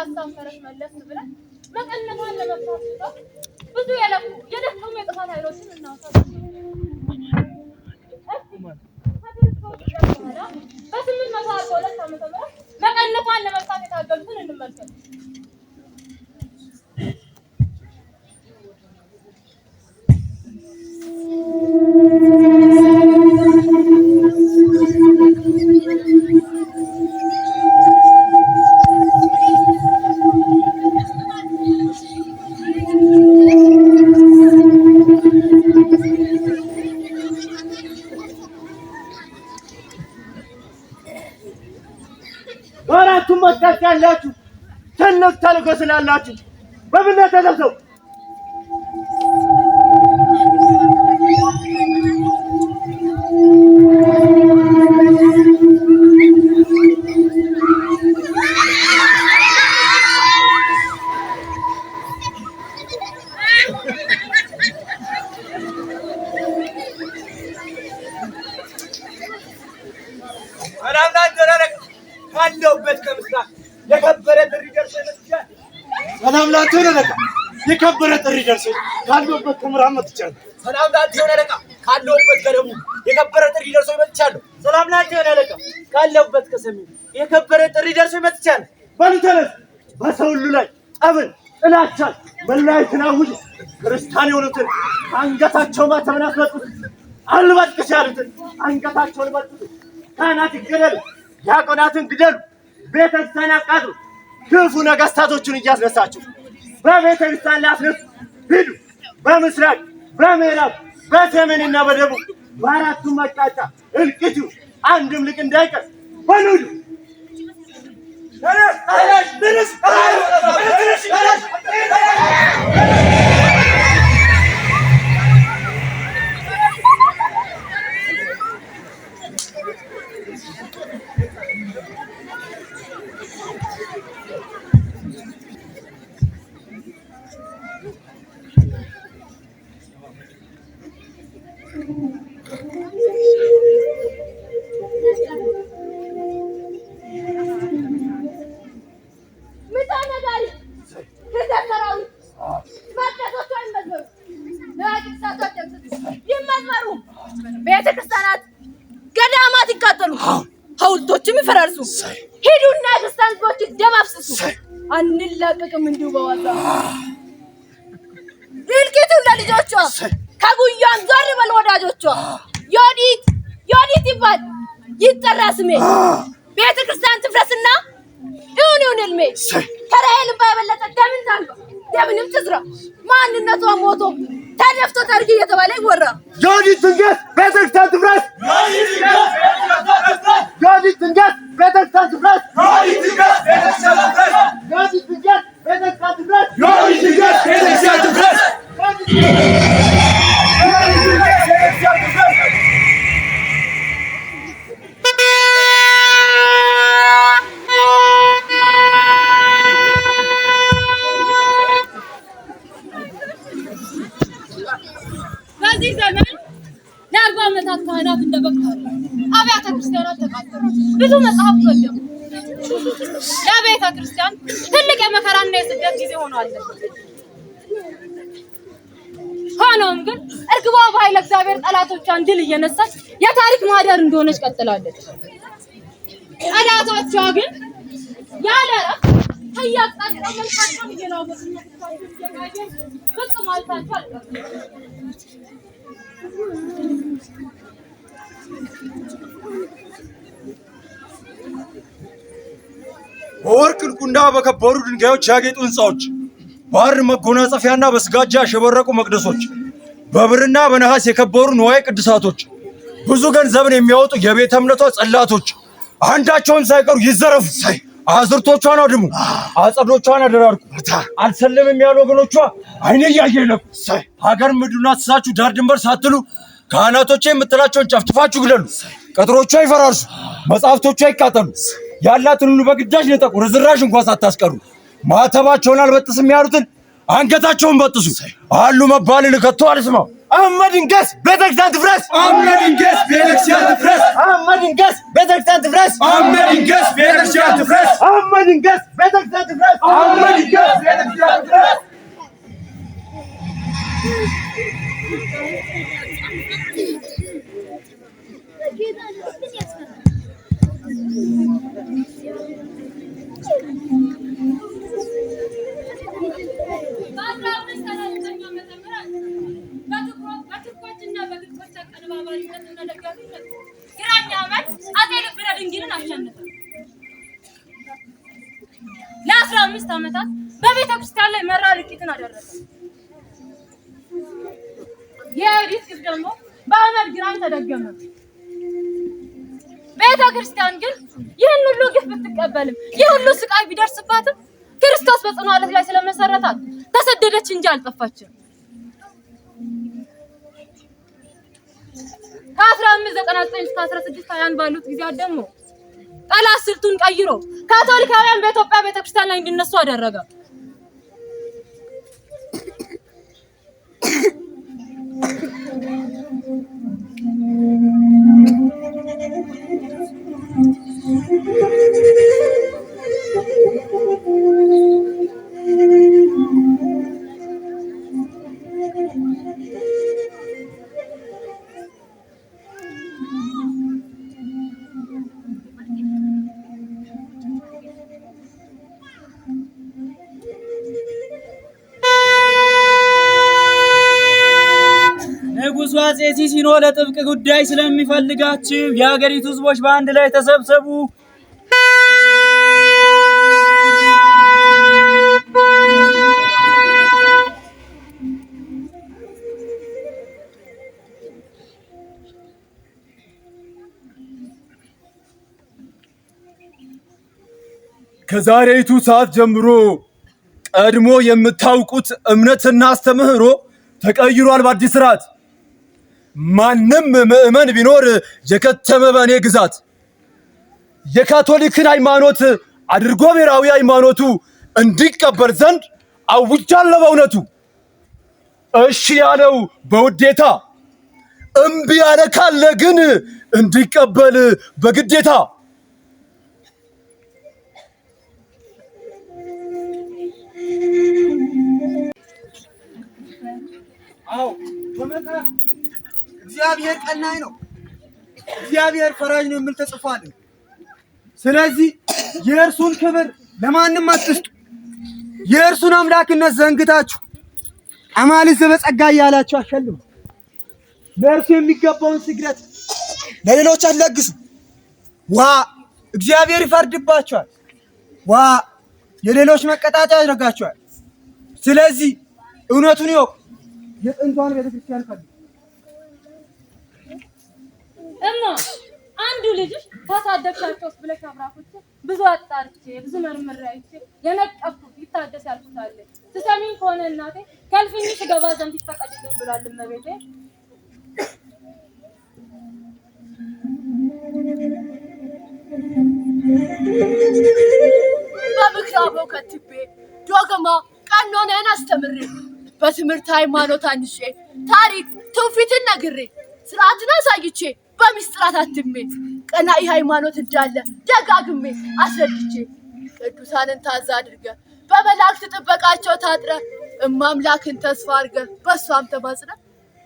ሳላሳፈረሽ መለስ ብለን መቀነቷን ለመፍታት ብዙ የደከሙ የጥፋት ኃይሎችን እናውሳለን። በ842 ዓመተ ምህረት መቀነቷን ለመፍታት የታገሉትን እንመልከት። ወራቱም መጣች ያላችሁ ትልቅ ተልእኮ ስላላችሁ በብነት ተሰብሰቡ። ካለውበት ከምስራቅ የከበረ ጥሪ ደርሶኝ መጥቻለሁ። ሰላም ላንተ ይሁን አለቃ። የከበረ ጥሪ ደርሶኝ ካለውበት ከምዕራብ መጥቻለሁ። ሰላም ላንተ ይሁን አለቃ። ካለውበት ከደቡብ የከበረ ጥሪ ደርሶኝ መጥቻለሁ። ሰላም ላንተ ይሁን አለቃ። ካለውበት ከሰሜን የከበረ ጥሪ ደርሶኝ መጥቻለሁ። በሉ ተነስ። በሰው ሁሉ ላይ ጠብን፣ ጥላቻን፣ መለያየትን አውጁ። ክርስቲያን የሆኑትን አንገታቸው ማተብን አስመጡት። አልበጥስ ያሉትን አንገታቸውን በጥሱ። ካህናት ይገደሉ፣ ዲያቆናትን ግደሉ፣ ቤተክርስቲያን አቃጥሉ። ክፉ ነገስታቶቹን እያስነሳችሁ በቤተክርስቲያን ላይ አስነሱ። ሂዱ። በምስራቅ፣ በምዕራብ፣ በሰሜንና በደቡብ በአራቱም አቅጣጫ እልቂቱ አንድም ልቅ እንዳይቀር በሉሉ። ቤተክርስቲያናት ገዳማት ይቃጠሉ፣ ሐውልቶችም ይፈራርሱ። ሂዱና ክርስቲያን ሕዝቦች ደም አፍስሱ። አንላቀቅም እንዲሁ በዋዛ። እልቂቱ ለልጆቿ ከጉያም ዞር በል ወዳጆቿ። ዮዲት ይባል ይጠራ ስሜ። ቤተክርስቲያን ትፍረስና ይሁን ሕልሜ። ከራሔል እንባ የበለጠ ደምን ታንባ ደምንም ትዝራ። ማንነቷ ሞቶ ተደፍቶ ታርግ እየተባለ ይወራ። ዮዲት ትንገስ፣ ቤተክርስቲያን ትፍረስ። ዮዲት ትንገስ፣ ቤተክርስቲያን ትፍረስ። ዮዲት ትንገስ፣ ቤተክርስቲያን ትፍረስ። ዮዲት ትንገስ፣ ቤተክርስቲያን ትፍረስ። ዮዲት ትንገስ፣ ቤተክርስቲያን ትፍረስ። በዚህ ዘመን ለ40 ዓመታት ካህናት እንደበቃሉ አብያተ ክርስቲያናት ተቃጠሉ። ብዙ መጽሐፍ ወደሙ። ለቤተ ክርስቲያን ትልቅ የመከራና የስደት ጊዜ ሆኗል። ሆኖም ግን እርግቧ በኃይለ እግዚአብሔር ጠላቶቿን ድል እየነሳች የታሪክ ማህደር እንደሆነች ቀጥላለች። ጠላቶቿ ግን ያለ ከያቅጣጫው መልካቸውን እየለዋወጡ ብቅ ማለታቸው አልቀረም። በወርቅ ዕንቁና በከበሩ ድንጋዮች ያጌጡ ሕንፃዎች፣ በሐር መጎናጸፊያና በስጋጃ ያሸበረቁ መቅደሶች፣ በብርና በነሐስ የከበሩ ንዋየ ቅድሳቶች፣ ብዙ ገንዘብን የሚያወጡ የቤተ እምነቷ ጸላቶች አንዳቸውን ሳይቀሩ ይዘረፉ። አዝርቶቿን አድሙ፣ አጸዶቿን አደራርቁ። አልሰለምም ያሉ ወገኖቿ አይኔ እያየ ይለቁ። ሀገር ምድሩን አስሳችሁ ዳር ድንበር ሳትሉ ካህናቶቼ የምትላቸውን ጨፍጭፋችሁ ግደሉ። ቅጥሮቿ ይፈራርሱ፣ መጽሐፍቶቿ ይቃጠሉ። ያላትን ሁሉ በግዳጅ ነጠቁ፣ ርዝራሽ እንኳን ሳታስቀሩ። ማተባቸውን አልበጥስም ያሉትን አንገታቸውን በጥሱ። አሉ መባልን ከቶ አልስማው። አህመድ ይንገስ፣ ቤተክርስቲያን ትፍረስ። አህመድ ይንገስ፣ ቤተክርስቲያን ትፍረስ። አህመድ ይንገስ ቤተክርስቲያን ትፍረስ አመድ ይንገስ ቤተክርስቲያን ትፍረስ አመድ ይንገስ ቤተክርስቲያን ትፍረስ አመድ ይንገስ ቤተክርስቲያን ትፍረስ ለ15 ዓመታት በቤተ ክርስቲያን ላይ መራር ቂጥን አደረገ። የዲስ ደግሞ በአመድ ግራኝ ተደገመ። ቤተ ክርስቲያን ግን ይህን ሁሉ ግፍ ብትቀበልም ይህ ሁሉ ስቃይ ቢደርስባትም ክርስቶስ በጽኑ ዓለት ላይ ስለመሰረታት ተሰደደች እንጂ አልጠፋችም። ከ1599 እስከ 1621 ባሉት ጊዜያት ደግሞ ጠላት ስልቱን ቀይሮ ካቶሊካውያን በኢትዮጵያ ቤተክርስቲያን ላይ እንዲነሱ አደረገ። ንጉሡ አፄ ሲሲኖ ለጥብቅ ጉዳይ ስለሚፈልጋችሁ የሀገሪቱ ሕዝቦች በአንድ ላይ ተሰብሰቡ። ከዛሬቱ ሰዓት ጀምሮ ቀድሞ የምታውቁት እምነትና አስተምህሮ ተቀይሯል በአዲስ ስርዓት። ማንም ምእመን ቢኖር የከተመ በእኔ ግዛት የካቶሊክን ሃይማኖት አድርጎ ብሔራዊ ሃይማኖቱ እንዲቀበል ዘንድ አውጃለሁ በእውነቱ። እሺ ያለው በውዴታ እምቢ ያለ ካለ ግን እንዲቀበል በግዴታ። አዎ በመጽሐፍ እግዚአብሔር ቀናይ ነው፣ እግዚአብሔር ፈራጅ ነው የሚል ተጽፏል። ስለዚህ የእርሱን ክብር ለማንም አትስጡ። የእርሱን አምላክነት ዘንግታችሁ አማልክት ዘበጸጋ እያላችሁ አሸልሙ። ለእርሱ የሚገባውን ስግደት ለሌሎች አትለግሱ። ዋ እግዚአብሔር ይፈርድባችኋል። ዋ የሌሎች መቀጣጫ ያደርጋችኋል። ስለዚህ እውነቱን ይወቅ። የጥንቷን ቤተክርስቲያን ፈልጉ። እማ አንዱ ልጅሽ ካሳደግሻቸውስ ብለሽ አብራኩት ብዙ አጣርቼ ብዙ መርምሬ አይቼ የነቀፍኩት ይታደስ ያልኩታል። ትሰሚኝ ከሆነ እናቴ ከልፍኝሽ ገባ ዘንድ ይፈቀድልኝ ብሏል እመቤቴ። በምክራቦ ከትቤ ዶግማ ቀኖናን አስተምሬ በትምህርት ሃይማኖት አንሼ ታሪክ ትውፊትን ነግሬ ስርዓትን አሳይቼ በሚስጥራት አትሜ ቀናኢ ሃይማኖት እንዳለ ደጋግሜ አስረድቼ ቅዱሳንን ታዛ አድርገ በመላእክት ጥበቃቸው ታጥረ እማምላክን ተስፋ አድርገ በሷም ተማጽነ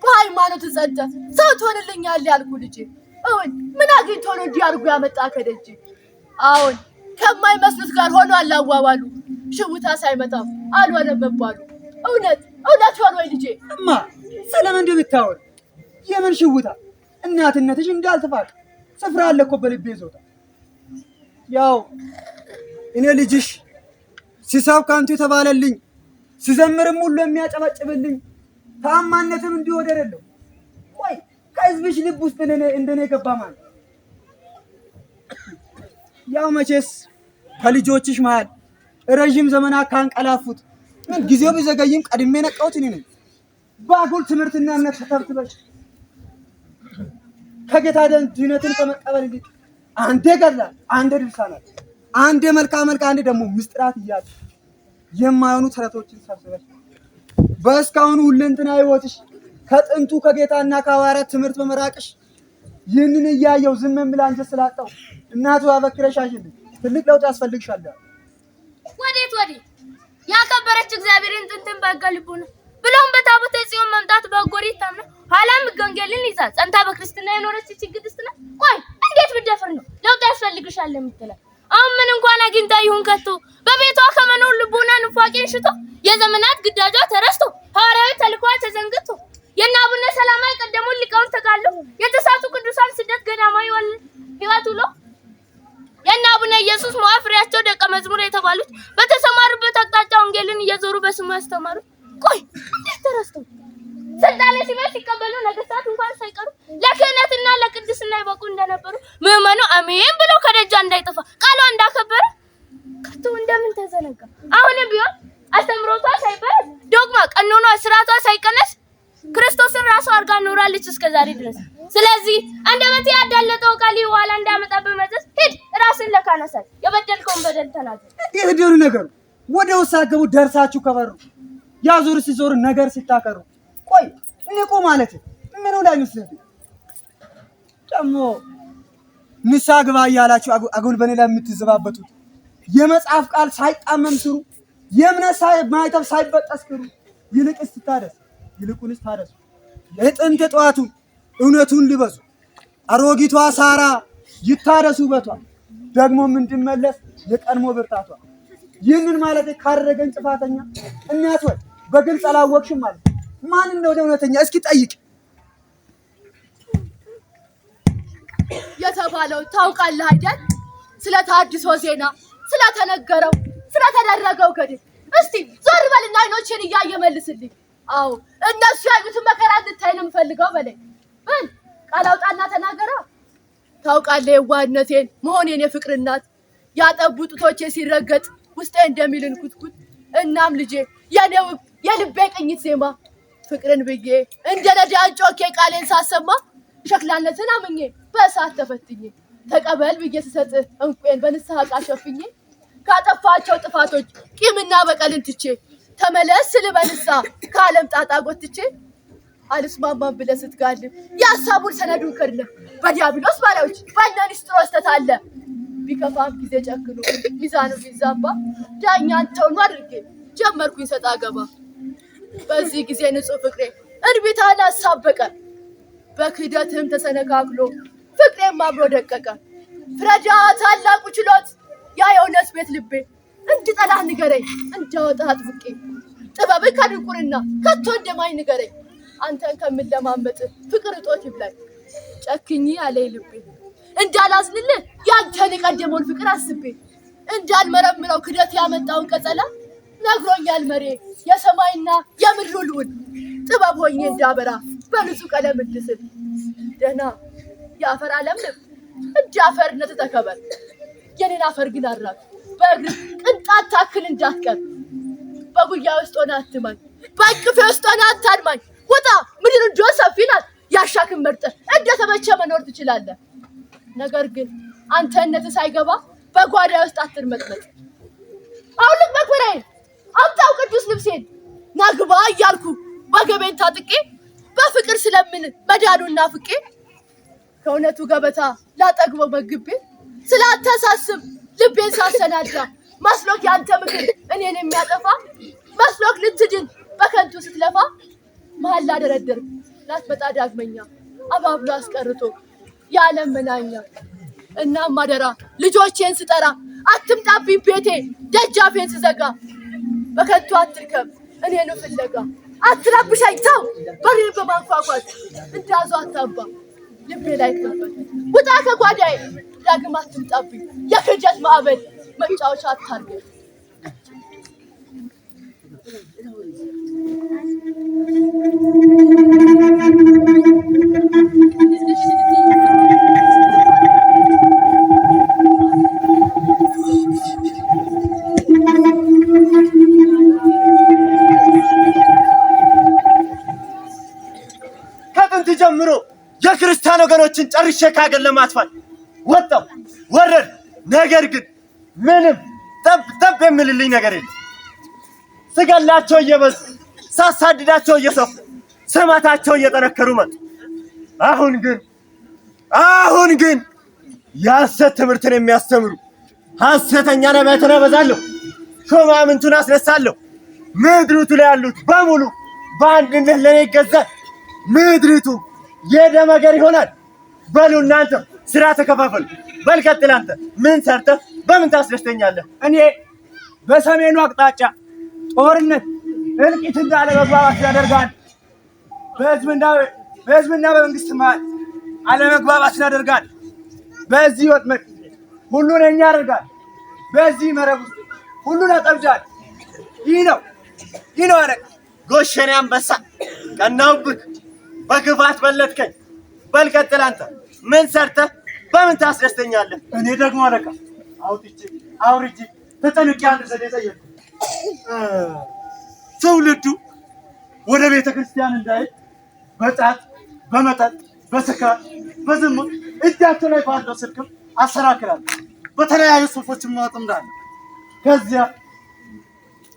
በሃይማኖት ጸንተ ሰው ትሆንልኛለህ ያልኩ ልጄ እውን ምን አግኝቶ ነው እንዲህ አድርጎ ያመጣ ከደጅ? አሁን ከማይመስሉት ጋር ሆኖ አላዋዋሉ ሽውታ ሳይመጣው አልሆነም መባሉ እውነት ሆኖ ወይ ልጄ? እማ ስለምን እንደምታወር የምን ሽውታ? እናትነትሽ እንዳልተፋቅ ስፍራ አለ እኮ በልቤ ይዞታ። ያው እኔ ልጅሽ ሲሳብ ካንቱ የተባለልኝ ሲዘምርም ሁሉ የሚያጨበጭብልኝ ታማነትም እንዲወደረለው ቆይ ከህዝብሽ ልብ ውስጥ እንደኔ ገባ ማለት ያው መቼስ ከልጆችሽ መሃል ረጅም ዘመናት ካንቀላፉት ምን ጊዜው ቢዘገይም ቀድሜ ነቃሁት እኔ ነኝ። በአጉል ትምህርትና እምነት ተተብትበሽ ከጌታ ድነትን ከመቀበል ይልቅ አንዴ ገድላት፣ አንዴ ድርሳናት፣ አንዴ መልካም አንዴ ደግሞ ምስጢራት እያሉ የማይሆኑ ተረቶችን ሰብስበሽ በእስካሁኑ ሁለንተና ህይወትሽ ከጥንቱ ከጌታና ከሐዋርያት ትምህርት በመራቅሽ ይህንን እያየው ዝም ብላ አንጀት ስላጣው እናቱ አበክረሽ አሽልኝ ትልቅ ለውጥ ያስፈልግሻል። ወዴት ያከበረች እግዚአብሔርን ጥንትን በገልቡን ብሎም በታቦተ ጽዮን መምጣት በጎሪት ታምነ ሐላም ገንገልን ይዛ ጸንታ በክርስትና የኖረች ችግድስት ነው። ቆይ እንዴት ብደፍር ነው ለውጥ ያስፈልግሻል የምትለው? አሁን ምን እንኳን አግኝታ ይሁን ከቶ በቤቷ ከመኖር ልቦና ንፋቄን ሽቶ የዘመናት ግዳጇ ተረስቶ ሐዋርያዊ ተልኳ ተዘንግቶ የእነ አቡነ ሰላማ የቀደሙ ሊቃውንት ተጋሉ የተሳቱ ቅዱሳን ስደት ገዳማዊ ሕይወት ውሎ የእነ አቡነ ኢየሱስ ፍሬያቸው ደቀ መዝሙር የተባሉት በተሰማሩበት አቅጣጫ ወንጌልን እየዞሩ በስሙ ያስተማሩ ቆይ እንዴት ተረስተው ስልጣኔ ሲመስ ሲቀበሉ ነገስታት እንኳን ሳይቀሩ ለክህነትና ለቅድስና ይበቁ እንደነበሩ ምዕመኑ አሜን ብሎ ከደጃ እንዳይጠፋ ቃሏ እንዳከበረ ከቶ እንደምን ተዘነጋ? አሁንም ቢሆን አስተምሮቷ ሳይበረዝ ዶግማ ቀኖኗ ስርዓቷ ሳይቀነስ ክርስቶስን ራሱ አርጋ ኖራለች እስከዛሬ ድረስ። ስለዚህ አንደበቴ ያዳለጠው ቃል ይዋላ እንዳመጣ በመዘዝ ሂድ ራስን ለካነሳል የበደልከውን በደል ተናገር። ይሄ ደሩ ነገሩ ወደ ወሳገቡ ደርሳችሁ ከበሩ ያዙር ሲዞር ነገር ሲታከሩ ቆይ ንቁ ማለት ምን ላይ መስለኝ ደሞ ንሳ ግባ ያላችሁ አጉል በኔ ላይ የምትዘባበቱት የመጽሐፍ ቃል ሳይጣመም ስሩ የምነሳ ማይተብ ሳይበጠስክሩ ይልቅስ ታደስ ይልቁንስ ታደሱ የጥንት ጧቱ እውነቱን ልበሱ አሮጊቷ ሳራ ይታደሱ በቷ ደግሞ እንድመለስ የቀድሞ ብርታቷ ይህንን ማለት ካረገን ጥፋተኛ እናት ወይ በግልጽ አላወቅሽም ማለት ማን ነው እውነተኛ እስኪ ጠይቅ የተባለው ታውቃለህ አይደል? ስለ ታድሶ ዜና ስለተነገረው ስለተደረገው ገድል እስቲ ዞር በልና አይኖችን እያየመልስልኝ። አዎ እነሱ ያዩትን መከራ እንድታይ ነው የምፈልገው በለኝ። ምን ቃል አውጣና ተናገራ። ታውቃለህ የዋህነቴን መሆኔን የፍቅር እናት ያጠቡ ጡቶቼ ሲረገጥ ውስጤ እንደሚልን ኩትኩት እናም ልጄ የኔው የልቤ ቅኝት ዜማ ፍቅርን ብዬ እንደ ነዳያን ጮኬ ቃሌን ሳሰማ ሸክላነትን አምኜ በእሳት ተፈትኜ ተቀበል ብዬ ስሰጥ እንቁን በንስሐ ቃል ሸፍኜ ካጠፋቸው ጥፋቶች ቂምና በቀልን ትቼ ተመለስ ስል በንስሐ ከዓለም ጣጣ ጎትቼ አልስማማም ብለህ ስትጋልብ የሀሳቡን ሰነዱን ከድለ በዲያብሎስ ባሪያዎች በእነ ንስጥሮስ ተታለ ቢከፋም ጊዜ ጨክኖ ሚዛኑ ቢዛባ ዳኛ አንተውን አድርጌ ጀመርኩኝ ሰጣ ገባ። በዚህ ጊዜ ንጹህ ፍቅሬ እርቢታን አሳበቀ በክህደትም ተሰነካክሎ ፍቅሬም አብሮ ደቀቀ። ፍረጃ ታላቁ ችሎት ያ የእውነት ቤት ልቤ እንድጠላህ ንገረኝ እንዳወጣ አጥብቄ ጥበብን ከድንቁርና ከቶ እንደማይ ንገረኝ አንተን ከምለማመጥ ፍቅር እጦት ይብላኝ ጨክኝ አለኝ ልቤ እንዳላዝንልህ ያንተን የቀደመውን ፍቅር አስቤ እንዳልመረምረው ክደት ያመጣውን ቀጸላ ነግሮኛል መሬ የሰማይና የምድሩ ልዑል ጥበብ ሆኜ እንዳበራ በንጹህ ቀለም እንድስል ደህና የአፈር ዓለምንም እንደ አፈርነት ተከበር የኔን አፈር ግን አራቅ በእግር ቅንጣት ታክል እንዳትቀር በጉያ ውስጥ ሆነ አትማኝ በእቅፌ ውስጥ ሆነ አታድማኝ ውጣ ምድር እንጆ ሰፊ ናት ያሻክም መርጠህ እንደተመቸ መኖር ትችላለህ። ነገር ግን አንተነት ሳይገባ በጓዳ ውስጥ አትርመጥመጥ። አውልቅ መክበሬን አምጣው ቅዱስ ልብሴን ናግባ እያልኩ ወገቤን ታጥቄ በፍቅር ስለምን መዳኑና ፍቄ ከእውነቱ ገበታ ላጠግበው መግቤ ስላተሳስብ ልቤን ሳሰናዳ መስሎክ ያንተ ምክር እኔን የሚያጠፋ መስሎክ ልትድን በከንቱ ስትለፋ መሀል ላደረደር ላትመጣ ዳግመኛ አባብሎ አስቀርቶ የዓለም መናኛ እናም አደራ ልጆቼን ስጠራ አትምጣብኝ ቤቴ ደጃፌን ስዘጋ በከንቱ አትርከም እኔን ፍለጋ አትረብሸኝ ተው በሬን በማንኳኳት እንዳዞ አታባ ልቤ ላይ ተፈት ውጣ ከጓዳዬ ዳግም አትምጣብኝ የክህደት ማዕበል መጫወቻ አታርገኝ። ከጥንት ጀምሮ የክርስቲያን ወገኖችን ጨርሼ ካገር ለማጥፋት ወጣው ወረድ ነገር ግን ምንም ጠብ የሚልልኝ ነገር የለም። ስገላቸው እየበዙ ሳሳድዳቸው እየሰፉ ስማታቸው እየጠነከሩ መጡ። አሁን ግን አሁን ግን የሐሰት ትምህርትን የሚያስተምሩ ሐሰተኛ ነቢያትን አበዛለሁ፣ ሹማምንቱን አስነሳለሁ። ምድሪቱ ላይ ያሉት በሙሉ በአንድነት ለኔ ይገዛል። ምድሪቱ የደም አገር ይሆናል። በሉ እናንተ ስራ ተከፋፈሉ። በል ቀጥል አንተ። ምን ሰርተህ በምን ታስደስተኛለህ? እኔ በሰሜኑ አቅጣጫ ጦርነት እልቂትና አለመግባባት ያደርጋል። በህዝብና በመንግስት መሃል አለመግባባት ያደርጋል። በዚህ ወጥመድ ሁሉን እኛ ያደርጋል። በዚህ መረብ ውስጥ ሁሉን ያጠምዳል። ይህ ነው አለቃ። ጎሸኔ አንበሳ ቀናውብህ፣ በክፋት በለጥከኝ። በል ቀጥል አንተ። ምን ሰርተህ በምን ታስደስተኛለህ? እኔ ደግሞ አለቃ አውጥቼ አውርጄ ተጨንቄ አንድ ዘዴ ጠየቅኩ። ትውልዱ ወደ ቤተ ክርስቲያን እንዳይሄድ በጫት በመጠጥ በስካር በዝሙት እጃቸው ላይ ባለው ስልክም አሰራክራለሁ። በተለያዩ ጽሑፎችም አጠምዳለሁ። ከዚያ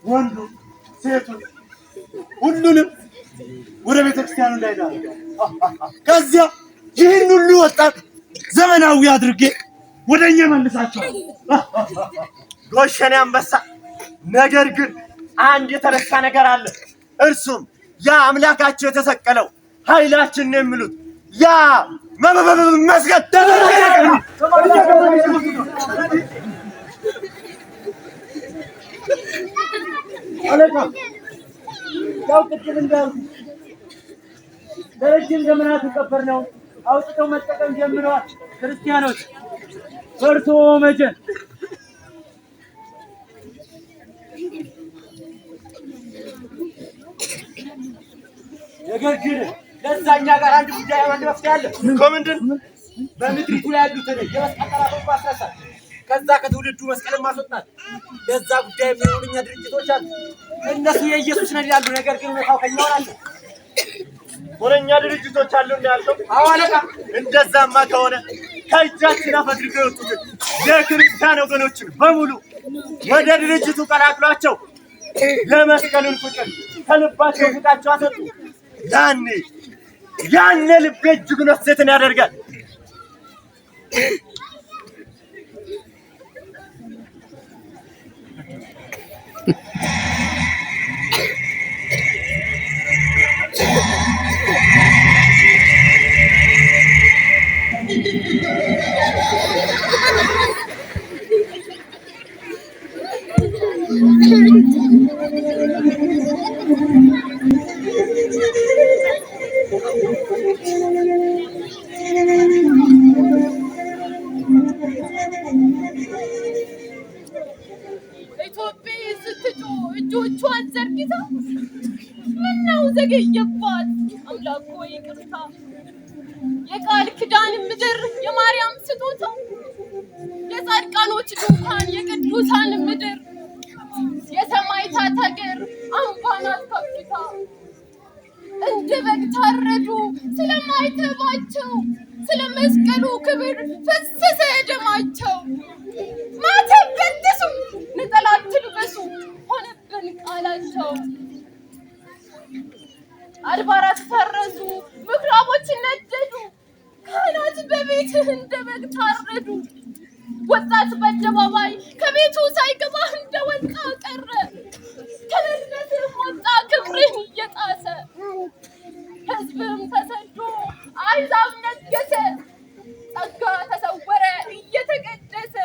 ወንዱ ሴቱ ሁሉንም ወደ ቤተ ክርስቲያኑ እንዳይሄድ ከዚያ ይህን ሁሉ ወጣት ዘመናዊ አድርጌ ወደኛ መልሳቸዋል። ጎሸኔ አንበሳ፣ ነገር ግን አንድ የተረሳ ነገር አለ። እርሱም ያ አምላካቸው የተሰቀለው ኃይላችን ነው የሚሉት ያ መስገድ። አለቃ ያው ቅድም እንዳልኩት ለረጅም ዘመናት የቀበርነው አውጥተው መጠቀም ጀምረዋል። ክርስቲያኖች በርቶ መጀን ነገር ግን ለዛኛ ጋር አንድ ጉዳይ መፍትሄ አለ። ምንድን? በምድሪቱ ላይ ያሉትን የመስቀል ጠላቶች ማስነሳት፣ ከዛ ከትውልዱ መስቀልን ማስወጣት። ለዛ ጉዳይ የሚሆኑ እኛ ድርጅቶች አሉ። እነሱ የኢየሱስ ነን ይላሉ። ነገር ግን ሁኔታው ከኛ ሆናለ። ወረኛ ድርጅቶች አሉ እንዳልከው? አዎ አለቃ። እንደዛማ ከሆነ ከእጃችን አፈትልከው የወጡትን የክርስቲያን ወገኖችን በሙሉ ወደ ድርጅቱ ቀላቅሏቸው ለመስቀሉን ፍቅር ከልባቸው ፍቃቸው አሰጡ። ያኔ ልቤ እጅጉን ሐሴትን ያደርጋል። ኢትዮጵያ ስትጮህ እጆቿን ዘርግታ ምነው ዘገየባት? አምላክ ሆይ ይቅርታ። የቃል ኪዳን ምድር የማርያም ስጦታ፣ የጻድቃኖች ድንኳን የቅዱሳን ምድር፣ የሰማዕታት ሀገር አምባ ናት ከፍታ። እንደ በግ ታረዱ ስለማይተባቸው፣ ስለ መስቀሉ ክብር ፈሰሰ ደማቸው። ማተብ ቀድሱ ነጠላ አትልበሱ ሆነብን ቃላቸው። አድባራት ፈረሱ ምኩራቦች ነደዱ፣ ካህናት በቤትህ እንደ በግ ታረዱ። ወጣት በአደባባይ ከቤቱ ሳይገባ እንደወጣ ቀረ። ከመቅደስህ ወጣ ክብርህን እየጣሰ። ሕዝብም ተሰዶ አሕዛብ ነገሰ፣ ጸጋ ተሰወረ እየተቀደሰ።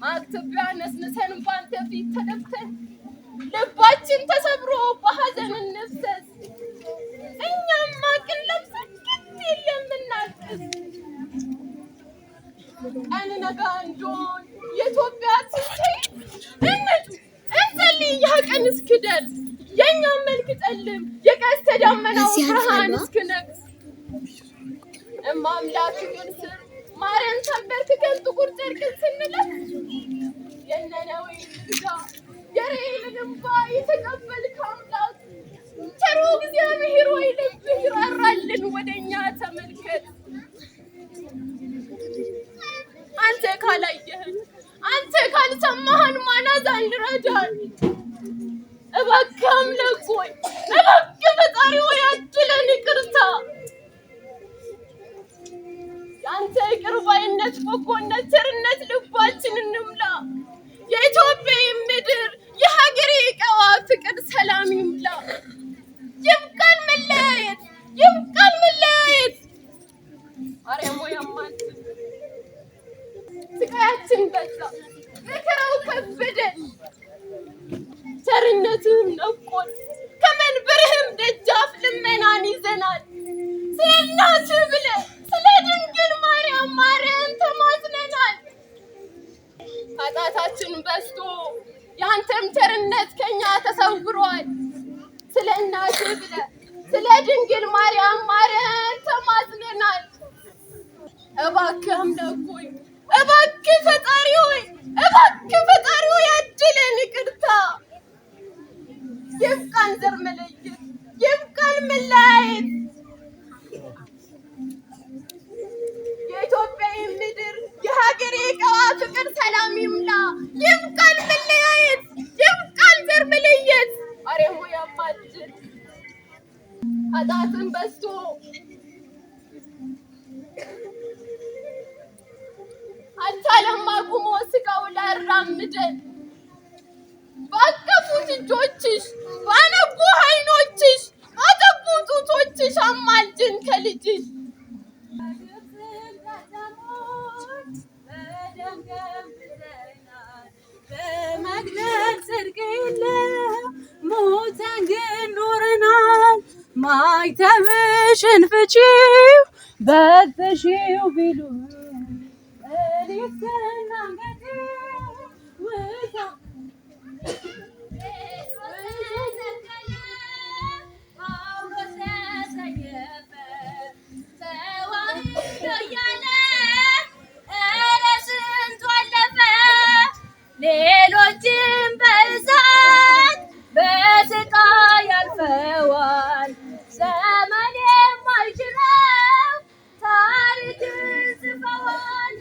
ማክትቢያ ነስንሰን ባንተ ፊት ተደፍተን፣ ልባችን ተሰብሮ በሐዘን እንፍሰስ። እኛም ማቅን ለብሰን ግድ የለምናልቅስ። ቀን ነጋ እንደሆን የኢትዮጵያ ትንሣኤ እንጩ እንጸልይ ያ ቀን እስክደርስ። የእኛም መልክ ጨልም የቀስተ ደመናው ብርሃን እስክነግስ። እማምላክ እግር ስር ማርያም ተንበርክከን ጥቁር ጨርቅን ስንለብስ፣ የነነዌ ልጅ የራሔልን እንባ የተቀበልክ አምላክ ቸሩ እግዚአብሔር ሆይ ልብህ ይራራልን፣ ወደኛ ተመልከት። አንተ ካላየህን አንተ ካልሰማህን ማናዛን ልረዳን? እባክህ አምላክ ሆይ እባክህ ፈጣሪ ሆይ አድለን ይቅርታ። ያንተ ይቅር ባይነት በጎነት ቸርነት ልባችንን እንምላ የኢትዮጵያ ምድር የሀገሬ ቀዋ ፍቅር ሰላም ይምላ ይብቃን መለያየት ማርያም ያማን ስቃያችን በዛ መከራው ከበደን ቸርነትህም ነቆን ከመንበርህም ደጃፍ ልመናን ይዘናል ስለ እናትህ ብለህ ስለ ድንግል ማርያም ተማጽነናል ኃጢአታችን በዝቶ ያንተም ቸርነት ከኛ ተሰውሯል ስለ እናትህ ብለህ ስለ ድንግል ማርያም ተማጽነናል እባክህ አምላክ ሆይ እባክህ ፈጣሪ ሆይ ያድለን ይቅርታ ይብቃን ዘር መለየት ይብቃን መለያየት የኢትዮጵያ ምድር የሀገሬ ቀዋ ፍቅር ሰላም ይምላ ይብቃን መለያየት ይብቃን ዘር መለየት ማርያም ያማልድ ኃጢአትን በዝቶ አልቻለም አቁሞ ስጋው ላራምደን ባቀፉት እጆችሽ ባነቡ ዓይኖችሽ ባጠቡ ጡቶችሽ አማልጅን ከልጅሽ በመግደል ጽድቅ የለም ሞተን ግን ኖረናል ማይተብሽን ፍቺው በትሺው ቢሉ ሌሎችም በእሳት በስቃይ ያልፈዋል ዘመን የማይሽረው ታሪክን ጽፈዋል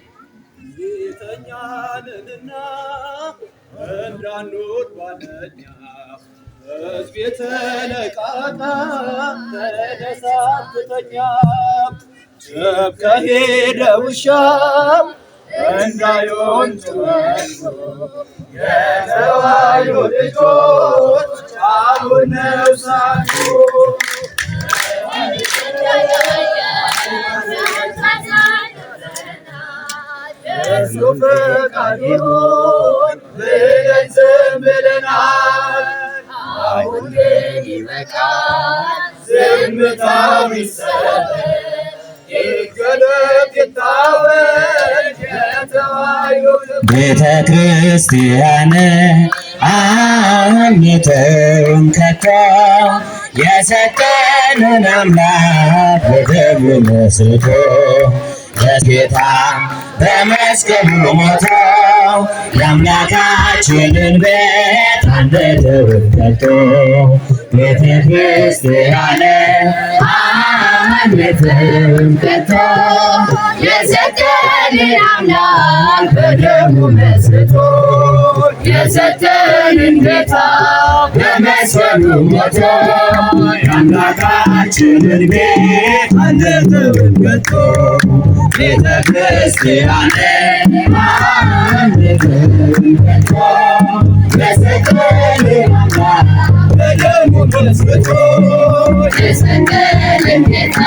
ይተኛልንና እንዳንወድ ባለኛ ሕዝብ የተነቃቃ ተነሳትተኛ ጀብ ከሄደ ውሻ እንዳይሆን ጩኸቱ የተዋሕዶ ልጆች አሁን ነፍሳችሁ የእሱ ፈቃድ ይሁን ብለን ዝም ብለናል። አሁን ግን ይበቃል፣ ዝምታው ይሰበር፣ ይገለጥ ይታወጅ የተዋሕዶ ቤተ ክርስቲያን አንተውም ከቶ የሰጠንን አምላክ በደሙ መስርቶ ለጌታ በመስቀሉ ሞቶ የአምላካችንን ቤት አንተውም ከቶ ቤተ ክርስቲያን አንተውም ከቶ የሰጠንን አምላክ በደሙ መስርቶ የሰጠንን ጌታ በመስቀሉ ሞቶ የአምላካችንን ቤት አንተውም ከቶ ቤተ ክርስቲያን አንተውም ከቶ የሰጠንን አምላክ በደሙ መስርቶ የሰጠንን ጌታ